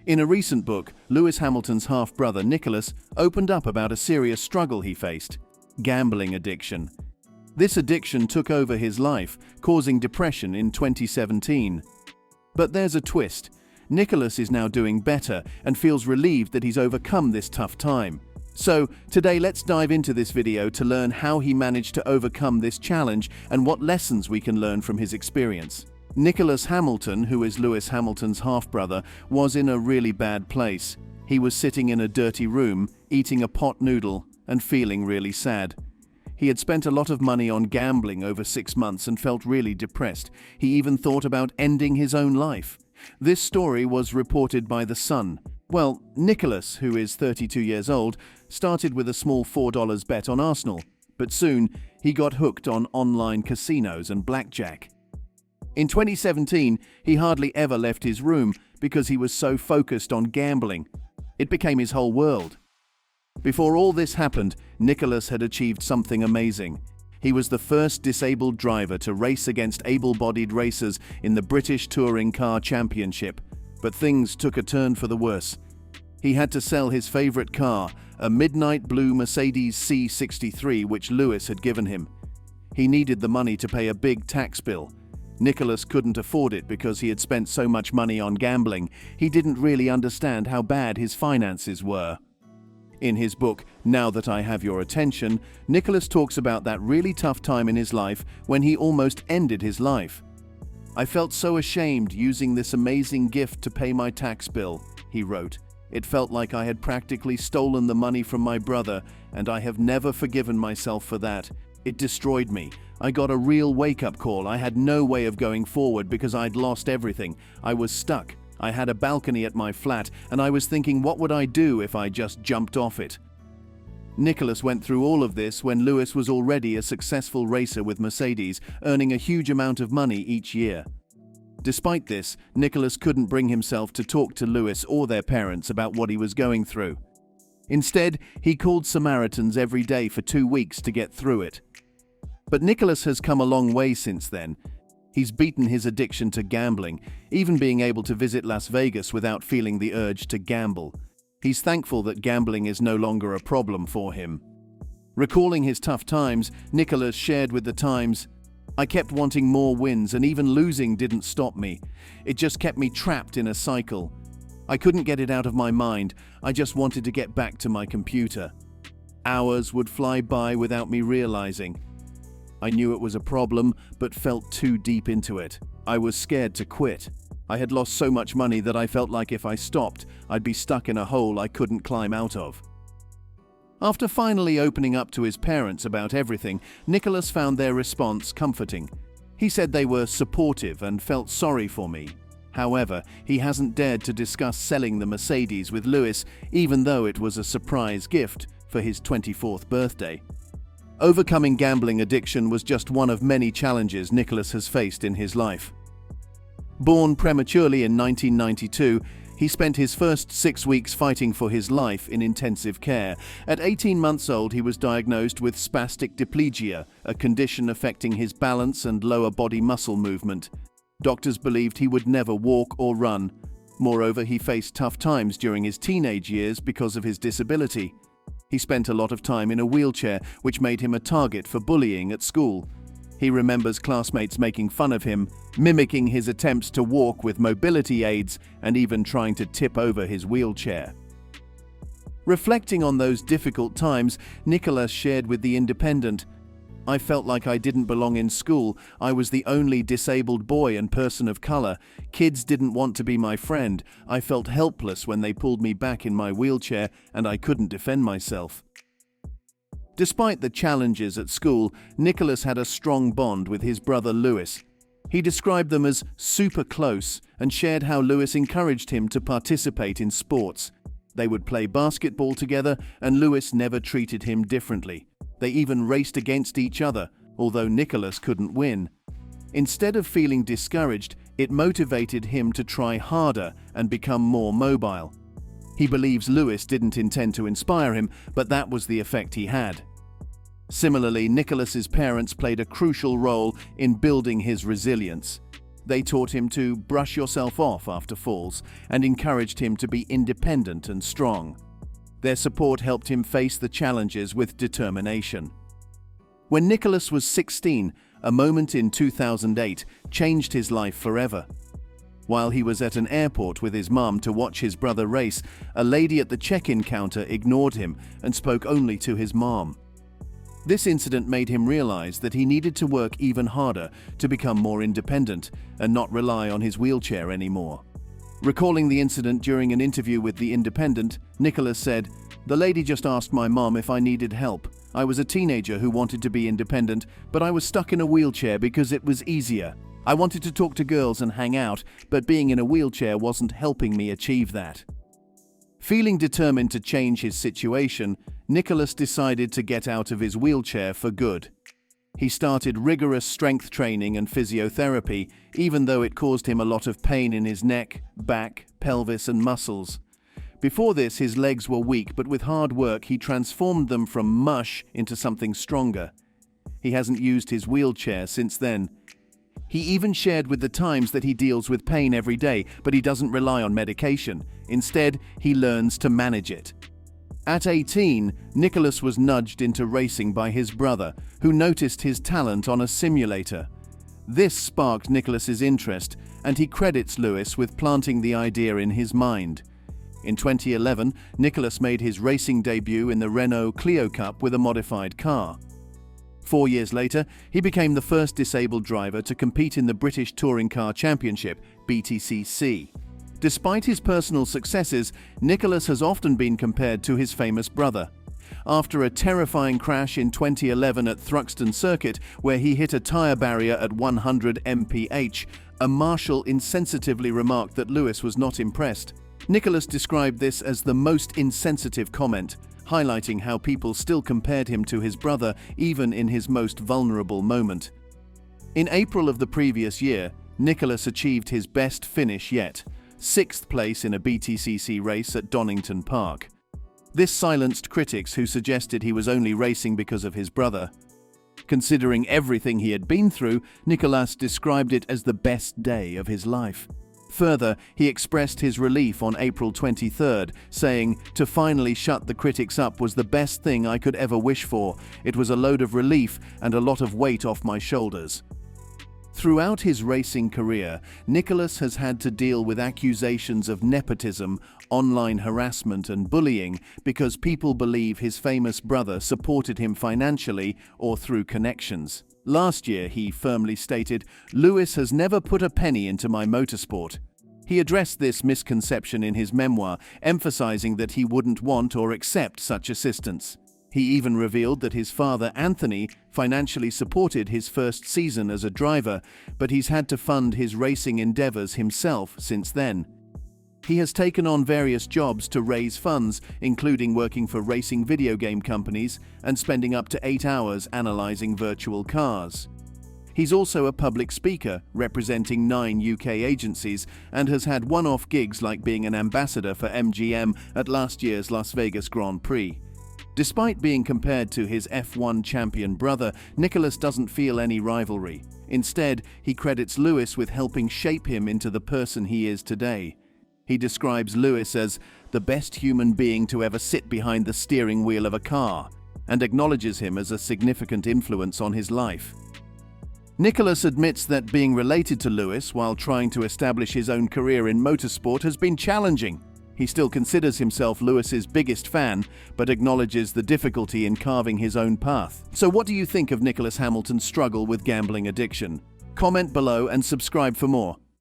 In a recent book, Lewis Hamilton's half-brother Nicholas opened up about a serious struggle he faced: gambling addiction. This addiction took over his life, causing depression in 2017. But there's a twist. Nicholas is now doing better and feels relieved that he's overcome this tough time. So, today let's dive into this video to learn how he managed to overcome this challenge and what lessons we can learn from his experience. Nicolas Hamilton, who is Lewis Hamilton's half-brother, was in a really bad place. He was sitting in a dirty room, eating a pot noodle, and feeling really sad. He had spent a lot of money on gambling over 6 months and felt really depressed. He even thought about ending his own life. This story was reported by The Sun. Well, Nicholas, who is 32 years old, started with a small $4 bet on Arsenal, but soon he got hooked on online casinos and blackjack. In 2017, he hardly ever left his room because he was so focused on gambling. It became his whole world. Before all this happened, Nicholas had achieved something amazing. He was the first disabled driver to race against able-bodied racers in the British Touring Car Championship. But things took a turn for the worse. He had to sell his favorite car, a midnight blue Mercedes C63 which Lewis had given him. He needed the money to pay a big tax bill. Nicholas couldn't afford it because he had spent so much money on gambling. He didn't really understand how bad his finances were. In his book, Now That I Have Your Attention, Nicholas talks about that really tough time in his life when he almost ended his life. "I felt so ashamed using this amazing gift to pay my tax bill," he wrote. "It felt like I had practically stolen the money from my brother, and I have never forgiven myself for that. It destroyed me. I got a real wake-up call. I had no way of going forward because I'd lost everything. I was stuck. I had a balcony at my flat, and I was thinking, what would I do if I just jumped off it?" Nicholas went through all of this when Lewis was already a successful racer with Mercedes, earning a huge amount of money each year. Despite this, Nicholas couldn't bring himself to talk to Lewis or their parents about what he was going through. Instead, he called Samaritans every day for 2 weeks to get through it. But Nicholas has come a long way since then. He's beaten his addiction to gambling, even being able to visit Las Vegas without feeling the urge to gamble. He's thankful that gambling is no longer a problem for him. Recalling his tough times, Nicholas shared with the Times, "I kept wanting more wins, and even losing didn't stop me. It just kept me trapped in a cycle. I couldn't get it out of my mind. I just wanted to get back to my computer. Hours would fly by without me realizing. I knew it was a problem, but felt too deep into it. I was scared to quit. I had lost so much money that I felt like if I stopped, I'd be stuck in a hole I couldn't climb out of." After finally opening up to his parents about everything, Nicholas found their response comforting. He said they were supportive and felt sorry for me. However, he hasn't dared to discuss selling the Mercedes with Lewis, even though it was a surprise gift for his 24th birthday. Overcoming gambling addiction was just one of many challenges Nicholas has faced in his life. Born prematurely in 1992, he spent his first 6 weeks fighting for his life in intensive care. At 18 months old, he was diagnosed with spastic diplegia, a condition affecting his balance and lower body muscle movement. Doctors believed he would never walk or run. Moreover, he faced tough times during his teenage years because of his disability. He spent a lot of time in a wheelchair, which made him a target for bullying at school. He remembers classmates making fun of him, mimicking his attempts to walk with mobility aids, and even trying to tip over his wheelchair. Reflecting on those difficult times, Nicholas shared with The Independent, "I felt like I didn't belong in school. I was the only disabled boy and person of color. Kids didn't want to be my friend. I felt helpless when they pulled me back in my wheelchair, and I couldn't defend myself." Despite the challenges at school, Nicholas had a strong bond with his brother Lewis. He described them as super close and shared how Lewis encouraged him to participate in sports. They would play basketball together, and Lewis never treated him differently. They even raced against each other, although Nicholas couldn't win. Instead of feeling discouraged, it motivated him to try harder and become more mobile. He believes Lewis didn't intend to inspire him, but that was the effect he had. Similarly, Nicholas's parents played a crucial role in building his resilience. They taught him to brush yourself off after falls and encouraged him to be independent and strong. Their support helped him face the challenges with determination. When Nicolas was 16, a moment in 2008 changed his life forever. While he was at an airport with his mom to watch his brother race, a lady at the check-in counter ignored him and spoke only to his mom. This incident made him realize that he needed to work even harder to become more independent and not rely on his wheelchair anymore. Recalling the incident during an interview with The Independent, Nicolas said, "The lady just asked my mom if I needed help. I was a teenager who wanted to be independent, but I was stuck in a wheelchair because it was easier. I wanted to talk to girls and hang out, but being in a wheelchair wasn't helping me achieve that." Feeling determined to change his situation, Nicolas decided to get out of his wheelchair for good. He started rigorous strength training and physiotherapy, even though it caused him a lot of pain in his neck, back, pelvis, and muscles. Before this, his legs were weak, but with hard work, he transformed them from mush into something stronger. He hasn't used his wheelchair since then. He even shared with The Times that he deals with pain every day, but he doesn't rely on medication. Instead, he learns to manage it. At 18, Nicolas was nudged into racing by his brother, who noticed his talent on a simulator. This sparked Nicolas's interest, and he credits Lewis with planting the idea in his mind. In 2011, Nicolas made his racing debut in the Renault Clio Cup with a modified car. 4 years later, he became the first disabled driver to compete in the British Touring Car Championship, BTCC. Despite his personal successes, Nicolas has often been compared to his famous brother. After a terrifying crash in 2011 at Thruxton Circuit, where he hit a tyre barrier at 100 mph, a marshal insensitively remarked that Lewis was not impressed. Nicolas described this as the most insensitive comment, highlighting how people still compared him to his brother even in his most vulnerable moment. In April of the previous year, Nicolas achieved his best finish yet, 6th place in a BTCC race at Donington Park. This silenced critics who suggested he was only racing because of his brother. Considering everything he had been through, Nicolas described it as the best day of his life. Further, he expressed his relief on April 23rd, saying, "To finally shut the critics up was the best thing I could ever wish for. It was a load of relief and a lot of weight off my shoulders." Throughout his racing career, Nicolas has had to deal with accusations of nepotism, online harassment and bullying because people believe his famous brother supported him financially or through connections. Last year, he firmly stated, "Lewis has never put a penny into my motorsport." He addressed this misconception in his memoir, emphasizing that he wouldn't want or accept such assistance. He even revealed that his father, Anthony, financially supported his first season as a driver, but he's had to fund his racing endeavors himself since then. He has taken on various jobs to raise funds, including working for racing video game companies and spending up to 8 hours analyzing virtual cars. He's also a public speaker, representing 9 UK agencies, and has had one-off gigs like being an ambassador for MGM at last year's Las Vegas Grand Prix. Despite being compared to his F1 champion brother, Nicolas doesn't feel any rivalry. Instead, he credits Lewis with helping shape him into the person he is today. He describes Lewis as the best human being to ever sit behind the steering wheel of a car, and acknowledges him as a significant influence on his life. Nicolas admits that being related to Lewis while trying to establish his own career in motorsport has been challenging. He still considers himself Lewis's biggest fan, but acknowledges the difficulty in carving his own path. So what do you think of Nicolas Hamilton's struggle with gambling addiction? Comment below and subscribe for more.